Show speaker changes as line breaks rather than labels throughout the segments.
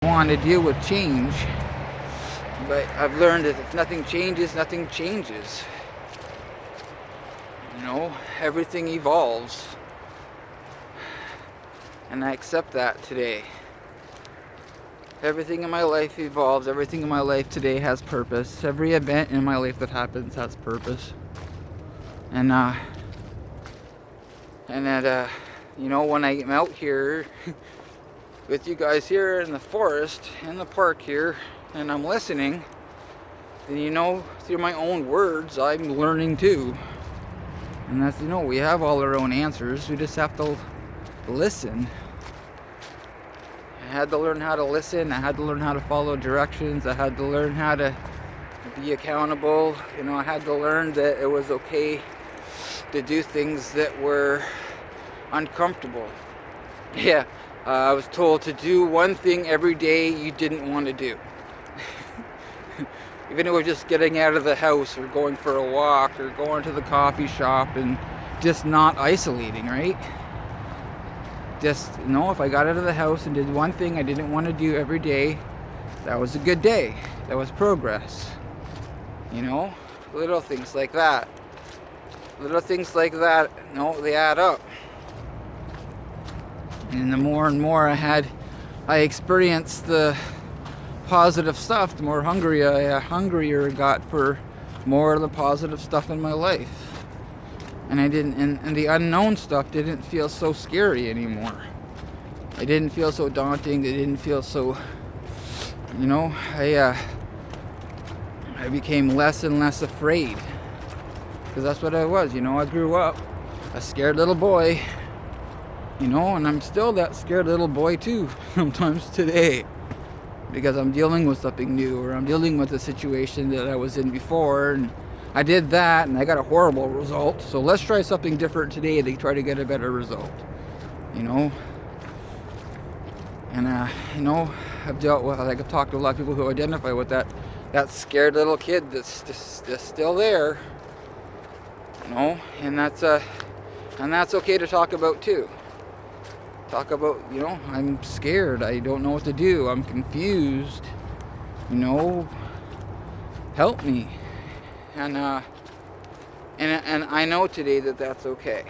want to deal with change, but I've learned that if nothing changes, nothing changes. Everything evolves, and I accept that today. Everything in my life evolves. Everything in my life today has purpose. Every event in my life that happens has purpose. And when I'm out here with you guys here in the forest, in the park here, and I'm listening, then through my own words, I'm learning too. And that's, we have all our own answers. We just have to listen. I had to learn how to listen. I had to learn how to follow directions. I had to learn how to be accountable. I had to learn that it was okay to do things that were uncomfortable. Yeah, I was told to do one thing every day you didn't want to do. Even if it was just getting out of the house or going for a walk or going to the coffee shop and just not isolating, right? Just, if I got out of the house and did one thing I didn't want to do every day, that was a good day. That was progress. Little things like that. Little things like that, they add up. And the more and more I experienced the positive stuff, the more hungrier I got for more of the positive stuff in my life. And and the unknown stuff didn't feel so scary anymore. It didn't feel so daunting. It didn't feel so, I became less and less afraid. Because that's what I was, I grew up a scared little boy, and I'm still that scared little boy too, sometimes today. Because I'm dealing with something new, or I'm dealing with a situation that I was in before, and I did that and I got a horrible result. So let's try something different today to try to get a better result. And I've dealt with, I've talked to a lot of people who identify with that scared little kid that's still there. And that's okay to talk about too. Talk about, I'm scared. I don't know what to do. I'm confused. Help me. And I know today that that's okay.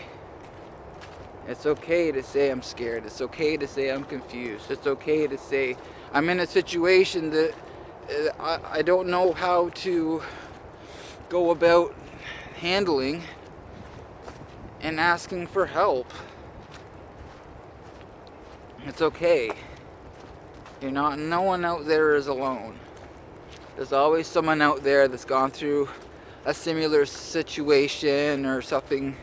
It's okay to say I'm scared. It's okay to say I'm confused. It's okay to say I'm in a situation that I don't know how to go about handling and asking for help. It's okay. No one out there is alone. There's always someone out there that's gone through a similar situation or something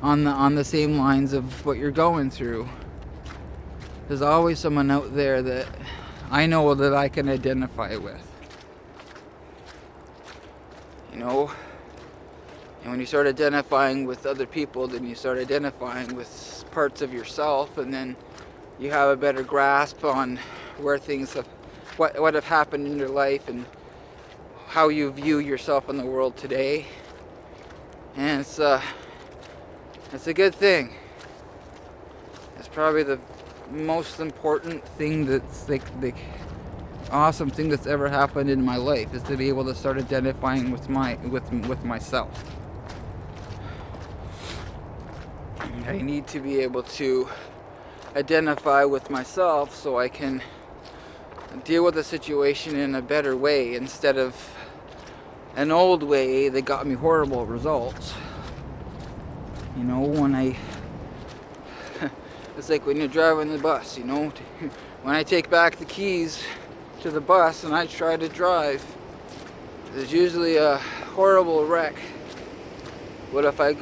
on the same lines of what you're going through. There's always someone out there that I know that I can identify with. And when you start identifying with other people, then you start identifying with parts of yourself, and then you have a better grasp on where things have, what have happened in your life and how you view yourself in the world today. And it's a good thing. It's probably the most important thing that's the awesome thing that's ever happened in my life, is to be able to start identifying with myself. I need to be able to identify with myself so I can deal with the situation in a better way instead of an old way that got me horrible results. It's like when you're driving the bus, when I take back the keys to the bus and I try to drive, there's usually a horrible wreck. What if I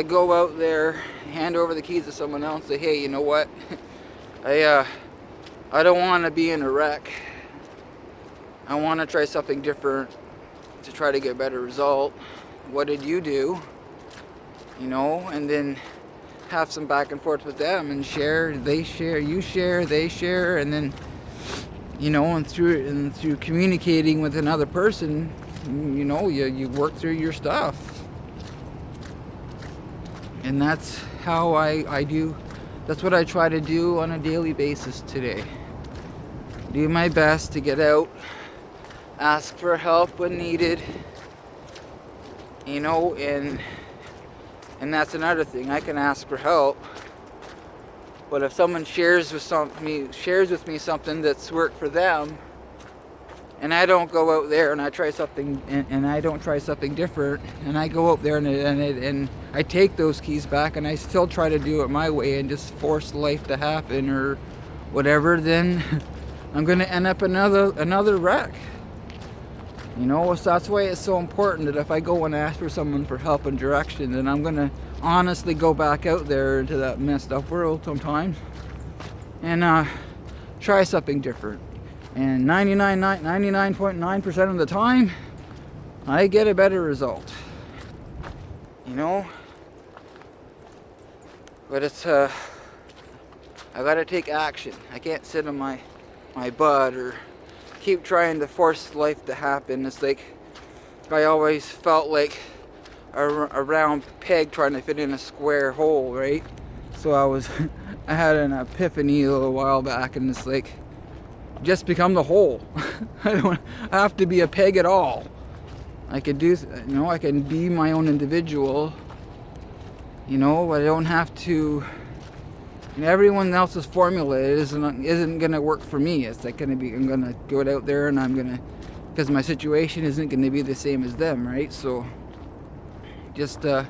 go out there, hand over the keys to someone else, say, hey, you know what? I don't want to be in a wreck. I want to try something different to try to get a better result. What did you do? And then have some back and forth with them and share, they share, you share, they share, and then, and through communicating with another person, you work through your stuff. And that's how I do, that's what I try to do on a daily basis today. do my best to get out, ask for help when needed, and that's another thing. I can ask for help, but if someone shares with me something that's worked for them, and I don't go out there and I try something, and I don't try something different, and I go out there and I take those keys back and I still try to do it my way and just force life to happen or whatever, then I'm gonna end up another wreck. So that's why it's so important that if I go and ask for someone for help and direction, then I'm gonna honestly go back out there into that messed up world sometimes and try something different. And 99.9% of the time, I get a better result. But it's I gotta take action. I can't sit on my butt or keep trying to force life to happen. It's like I always felt like a round peg trying to fit in a square hole, right? So I had an epiphany a little while back, and it's like, just become the hole. I don't have to be a peg at all. I can I can be my own individual. But I don't have to. Everyone else's formula isn't gonna work for me. It's like I'm gonna go out there and because my situation isn't gonna be the same as them, right? So just go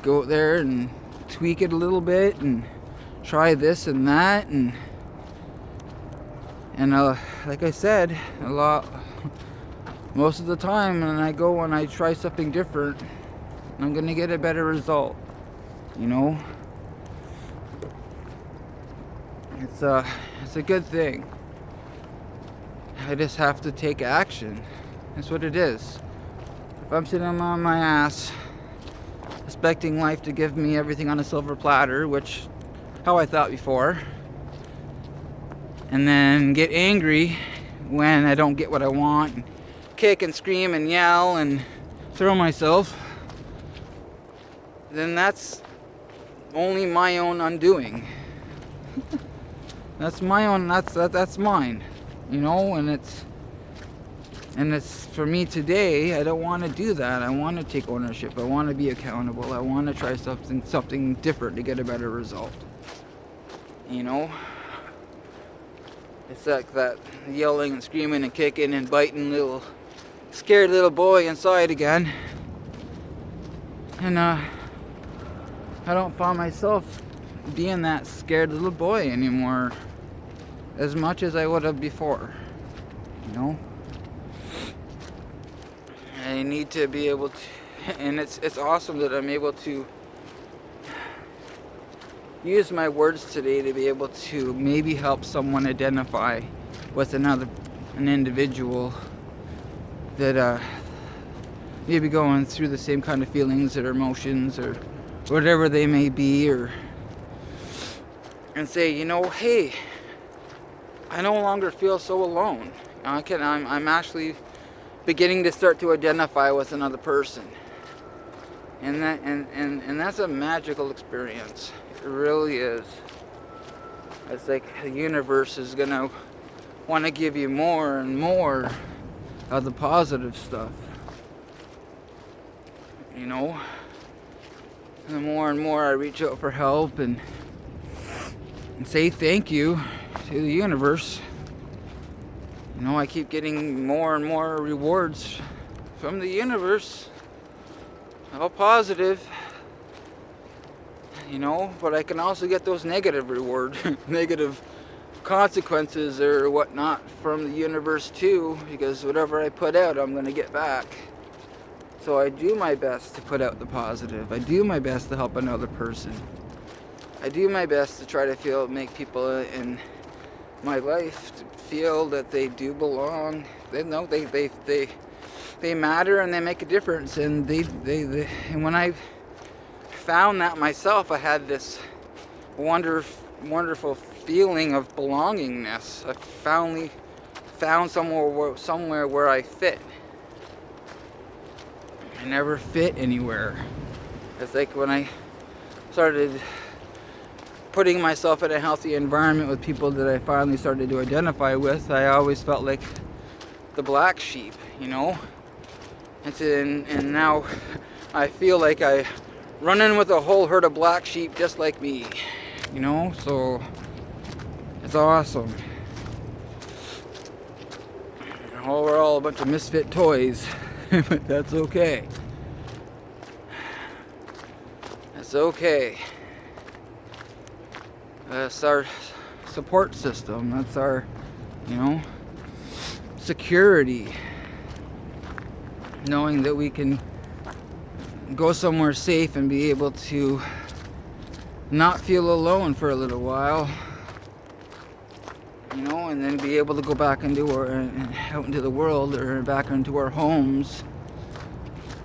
out there and tweak it a little bit and try this and that and like I said, most of the time when I go and I try something different, I'm gonna get a better result. It's a good thing. I just have to take action. That's what it is. If I'm sitting on my ass expecting life to give me everything on a silver platter, which how I thought before, and then get angry when I don't get what I want, and kick and scream and yell and throw myself, then that's only my own undoing. That's my own. That's mine, and it's for me today. I don't want to do that. I want to take ownership. I want to be accountable. I want to try something different to get a better result. It's like that yelling and screaming and kicking and biting scared little boy inside again. And I don't find myself being that scared little boy anymore as much as I would have before. I need to be able to, and it's awesome that I'm able to use my words today to be able to maybe help someone identify with an individual that maybe going through the same kind of feelings or emotions or whatever they may be, and say, hey, I no longer feel so alone. I'm actually beginning to start to identify with another person, and that's a magical experience. It really is. It's like the universe is gonna want to give you more and more of the positive stuff. The more and more I reach out for help and say thank you to the universe, I keep getting more and more rewards from the universe, all positive, but I can also get those negative negative consequences or whatnot from the universe too, because whatever I put out, I'm going to get back. So I do my best to put out the positive. I do my best to help another person. I do my best to try to make people in my life feel that they do belong. They know they matter and they make a difference. And and when I found that myself, I had this wonderful feeling of belongingness. I finally found somewhere where I fit. I never fit anywhere. It's like when I started putting myself in a healthy environment with people that I finally started to identify with, I always felt like the black sheep, you know. And now I feel like I run in with a whole herd of black sheep just like me, you know. So it's awesome. Oh, we're all a bunch of misfit toys, but that's okay. That's okay. That's our support system. That's our, you know, security. Knowing that we can go somewhere safe and be able to not feel alone for a little while. You know, and then be able to go back into out into the world or back into our homes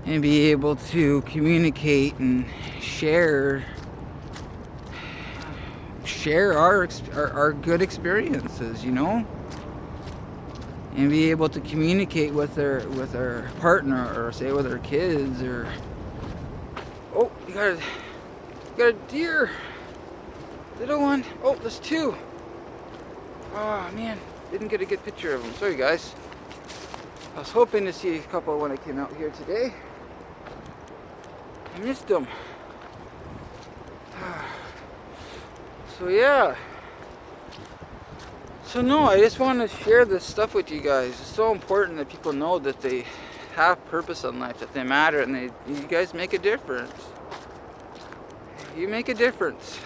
and be able to communicate and share our good experiences, you know, and be able to communicate with our partner, or say with our kids, or oh, you got a deer, little one. Oh, there's two. Oh man, didn't get a good picture of them. Sorry guys. I was hoping to see a couple when I came out here today. I missed them. So yeah. So no, I just want to share this stuff with you guys. It's so important that people know that they have purpose in life, that they matter, and you guys make a difference. You make a difference.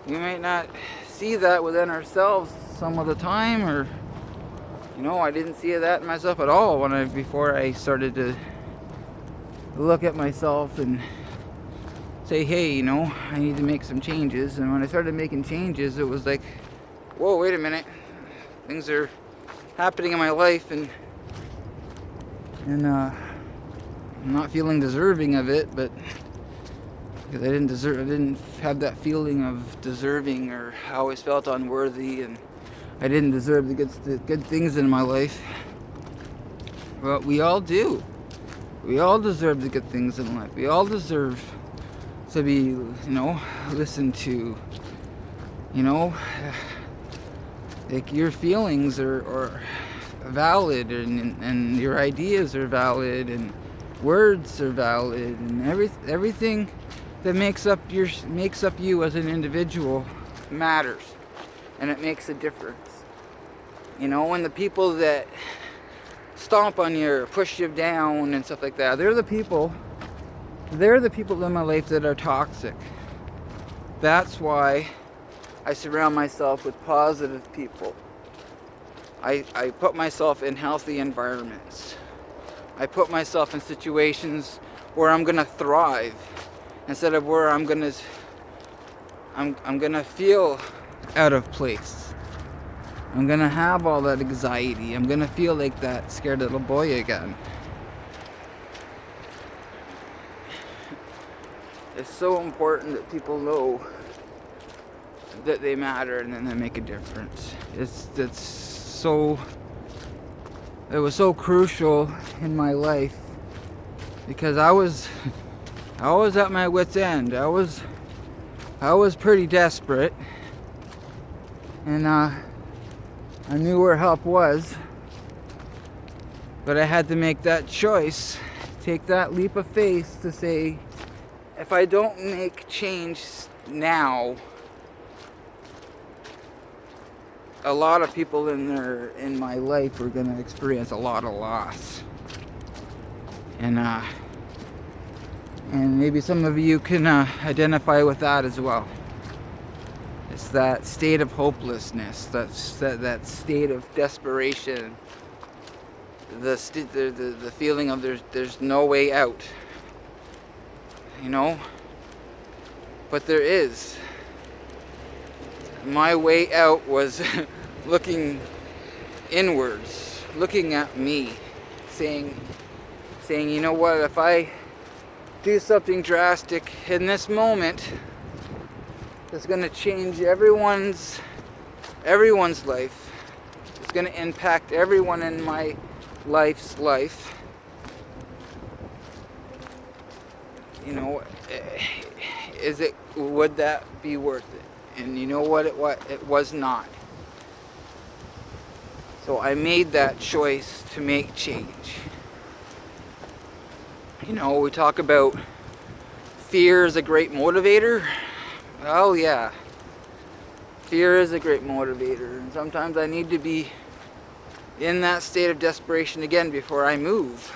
You might not see that within ourselves some of the time, or you know, I didn't see that in myself at all before I started to look at myself and say, hey, you know, I need to make some changes. And when I started making changes, it was like, whoa, wait a minute, things are happening in my life, and I'm not feeling deserving of it, but because I didn't have that feeling of deserving, or I always felt unworthy, and I didn't deserve the good things in my life. But we all do. We all deserve the good things in life. We all deserve to be, you know, listened to. You know, like your feelings are valid, and your ideas are valid, and words are valid, and everything that makes up you as an individual matters, and it makes a difference. You know, when the people that stomp on you or push you down and stuff like that, they're the people in my life that are toxic. That's why I surround myself with positive people. I put myself in healthy environments. I put myself in situations where I'm gonna thrive, instead of where I'm gonna feel out of place. I'm gonna have all that anxiety. I'm gonna feel like that scared little boy again. It's so important that people know that they matter and then they make a difference. It was so crucial in my life, because I was at my wit's end. I was pretty desperate, and I knew where help was, but I had to make that choice, take that leap of faith to say, if I don't make change now, a lot of people in my life are going to experience a lot of loss. And maybe some of you can identify with that as well. It's that state of hopelessness, that state of desperation, the feeling of there's no way out. You know? But there is. My way out was looking inwards, looking at me, saying, you know what, if I do something drastic in this moment, it's going to change everyone's life. It's going to impact everyone in my life's life. You know, is it would that be worth it? And you know what? It was not. So I made that choice to make change. You know, we talk about fear is a great motivator. Well, yeah. Fear is a great motivator. And sometimes I need to be in that state of desperation again before I move.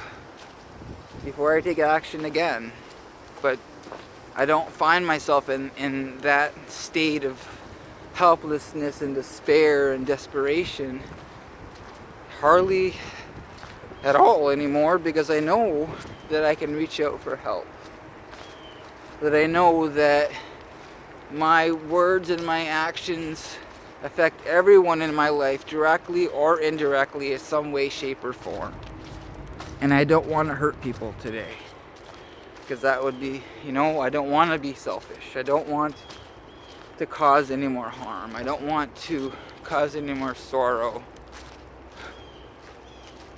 Before I take action again. But I don't find myself in that state of helplessness and despair and desperation hardly at all anymore, because I know that I can reach out for help. That I know that my words and my actions affect everyone in my life directly or indirectly in some way, shape, or form. And I don't want to hurt people today. Because that would be, I don't want to be selfish. I don't want to cause any more harm. I don't want to cause any more sorrow.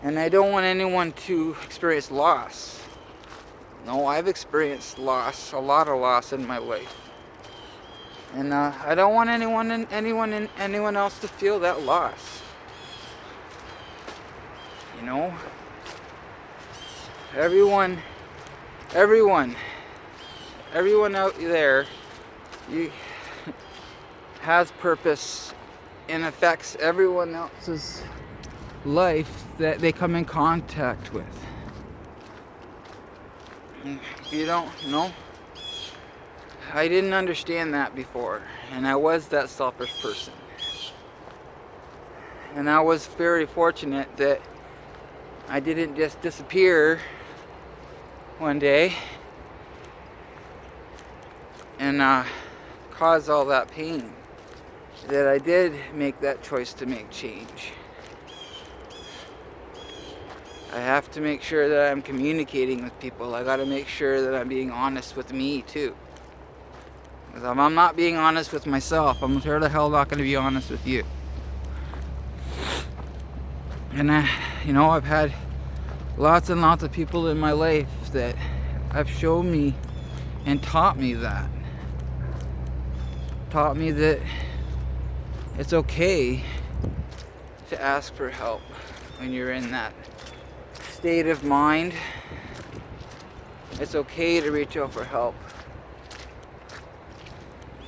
And I don't want anyone to experience loss. No, I've experienced loss, a lot of loss in my life. And I don't want anyone else to feel that loss. Everyone out there has purpose and affects everyone else's life that they come in contact with. If you don't know, I didn't understand that before, and I was that selfish person. And I was very fortunate that I didn't just disappear one day and cause all that pain. That I did make that choice to make change. I have to make sure that I'm communicating with people. I gotta make sure that I'm being honest with me too. Because if I'm not being honest with myself, I'm sure the hell not gonna be honest with you. And I've had lots and lots of people in my life that have shown me and taught me that. Taught me that it's okay to ask for help when you're in that state of mind. It's okay to reach out for help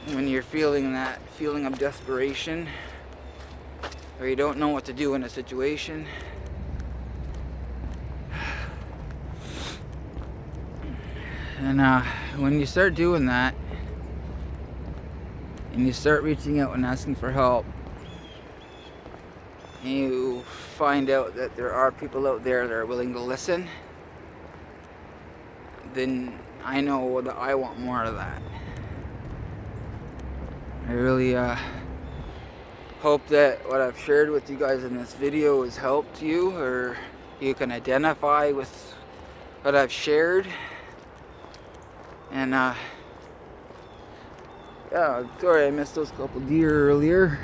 when you're feeling that feeling of desperation, or you don't know what to do in a situation. And when you start doing that, and you start reaching out and asking for help, and you find out that there are people out there that are willing to listen, then I know that I want more of that. I really hope that what I've shared with you guys in this video has helped you, or you can identify with what I've shared. And yeah, sorry I missed those couple deer earlier,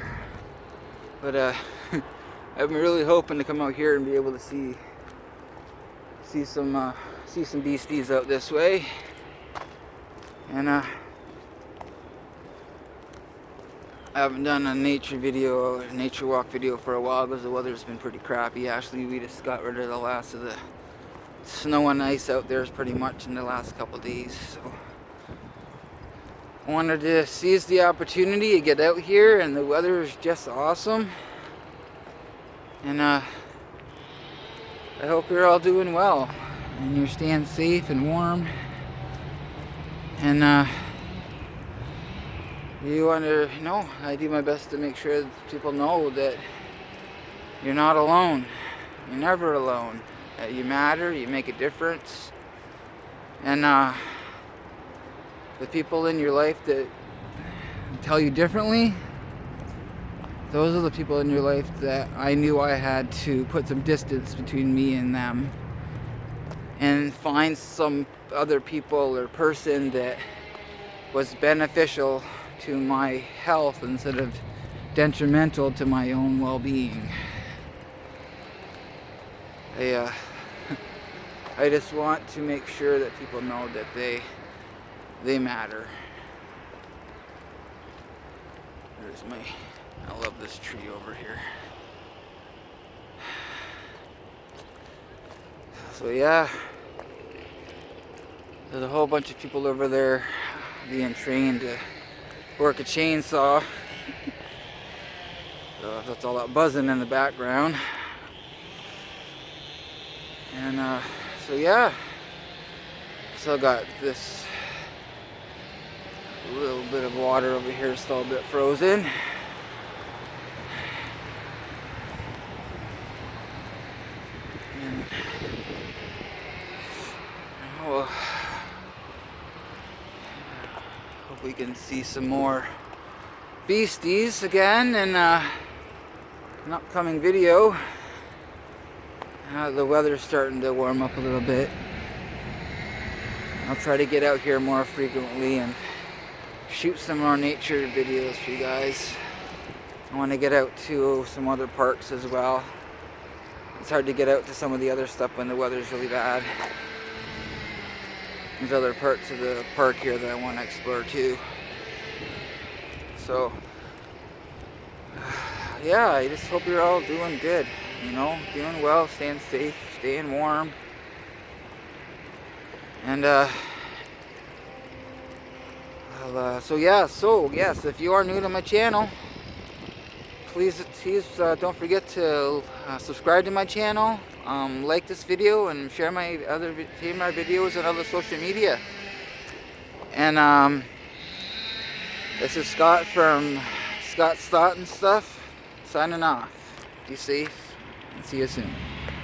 but I'm really hoping to come out here and be able to see some beasties out this way. And I haven't done a nature walk video for a while because the weather's been pretty crappy. Actually, we just got rid of the last of the snow and ice out there pretty much in the last couple days. So I wanted to seize the opportunity to get out here, and the weather is just awesome. And I hope you're all doing well and you're staying safe and warm. And you want to know, I do my best to make sure that people know that you're not alone. You're never alone. That you matter, you make a difference. And the people in your life that tell you differently, those are the people in your life that I knew I had to put some distance between me and them, and find some other people or person that was beneficial to my health instead of detrimental to my own well-being. I just want to make sure that people know that they matter. There's my, I love this tree over here. So yeah, there's a whole bunch of people over there being trained to work a chainsaw. So that's all that buzzing in the background. And so yeah, still got this little bit of water over here, still a bit frozen. And hope we can see some more beasties again in an upcoming video. The weather's starting to warm up a little bit. I'll try to get out here more frequently and shoot some more nature videos for you guys. I want to get out to some other parks as well. It's hard to get out to some of the other stuff when the weather's really bad. There's other parts of the park here that I want to explore too. So yeah, I just hope you're all doing good, you know, doing well, staying safe, staying warm. And so yes, if you are new to my channel, please don't forget to subscribe to my channel, like this video, and share my videos on other social media. And this is Scott from Scott's Thought and Stuff, signing off. Be safe and see you soon.